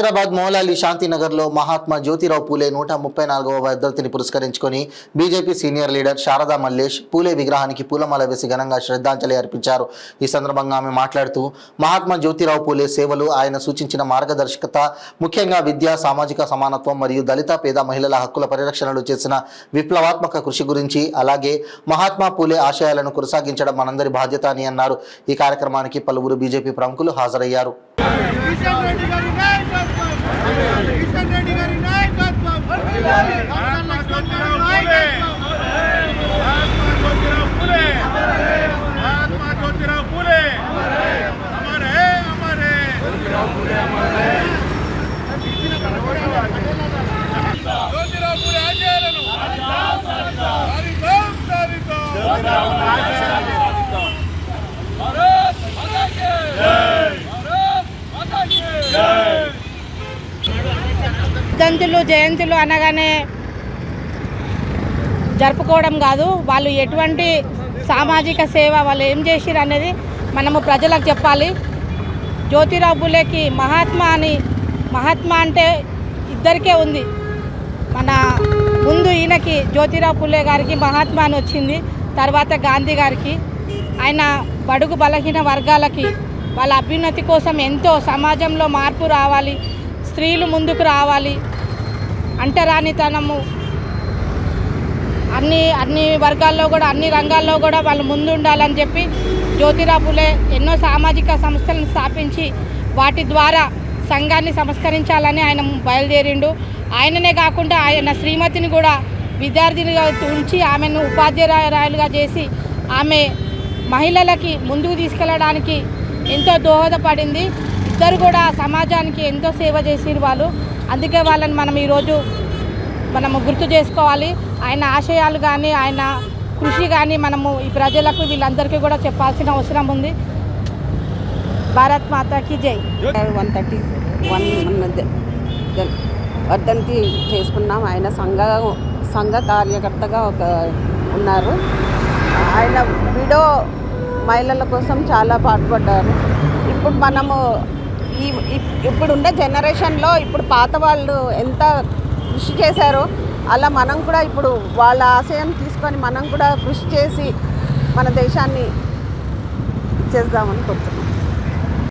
హైదరాబాద్ మౌలాలి శాంతినగర్లో మహాత్మా జ్యోతిరావు పూలే 134వ వర్ధంతిని పురస్కరించుకొని BJP senior leader Sharada Mallesh Phule విగ్రహానికి పూలమాల వేసి ఘనంగా శ్రద్ధాంజలి అర్పించారు. ఈ సందర్భంగా ఆమె మాట్లాడుతూ మహాత్మా జ్యోతిరావు పూలే సేవలు, ఆయన సూచించిన మార్గదర్శకత, ముఖ్యంగా విద్య, సామాజిక సమానత్వం మరియు దళిత పేద మహిళల హక్కుల పరిరక్షణలో చేసిన విప్లవాత్మక కృషి గురించి, అలాగే మహాత్మా పూలే ఆశయాలను కొనసాగించడం మనందరి బాధ్యత అని అన్నారు. ఈ కార్యక్రమానికి పలువురు బీజేపీ ప్రముఖులు హాజరయ్యారు. జయంతులు అనగానే జరుపుకోవడం కాదు, వాళ్ళు ఎటువంటి సామాజిక సేవ వాళ్ళు ఏం చేసిరు అనేది మనము ప్రజలకు చెప్పాలి. జ్యోతిరావు పూలేకి మహాత్మా అంటే ఇద్దరికే ఉంది. మన ముందు ఈయనకి జ్యోతిరావు పూలే గారికి మహాత్మా అని వచ్చింది, తర్వాత గాంధీ గారికి. ఆయన బడుగు బలహీన వర్గాలకి వాళ్ళ అభ్యున్నతి కోసం ఎంతో సమాజంలో మార్పు రావాలి, స్త్రీలు ముందుకు రావాలి, అంటరానితనము అన్ని వర్గాల్లో కూడా అన్ని రంగాల్లో కూడా వాళ్ళు ముందు ఉండాలని చెప్పి జ్యోతిరావు పూలే ఎన్నో సామాజిక సంస్థలను స్థాపించి వాటి ద్వారా సంఘాన్ని సంస్కరించాలని ఆయన బయలుదేరిండు. ఆయననే కాకుండా ఆయన శ్రీమతిని కూడా విద్యార్థినిగా ఉంచి ఆమెను ఉపాధ్యాయురాలుగా చేసి ఆమె మహిళలకి ముందుకు తీసుకెళ్ళడానికి ఎంతో దోహదపడింది. ఇద్దరు కూడా సమాజానికి ఎంతో సేవ చేసిరు వాళ్ళు. అందుకే వాళ్ళని మనము గుర్తు చేసుకోవాలి. ఆయన ఆశయాలు కానీ ఆయన కృషి కానీ మనము ఈ ప్రజలకు వీళ్ళందరికీ కూడా చెప్పాల్సిన అవసరం ఉంది. భారత్ మాతాకి జై. 131 వర్ధంతి చేసుకున్నాం. ఆయన సంఘ కార్యకర్తగా ఉన్నారు. ఆయన విడో మహిళల కోసం చాలా పాటుపడ్డారు. ఇప్పుడు మనము ఇప్పుడుండే జనరేషన్లో ఇప్పుడు పాత వాళ్ళు ఎంత కృషి చేశారో అలా మనం కూడా ఇప్పుడు వాళ్ళ ఆశయం తీసుకొని మనం కూడా కృషి చేసి మన దేశాన్ని చేద్దామని కోరుతున్నాం.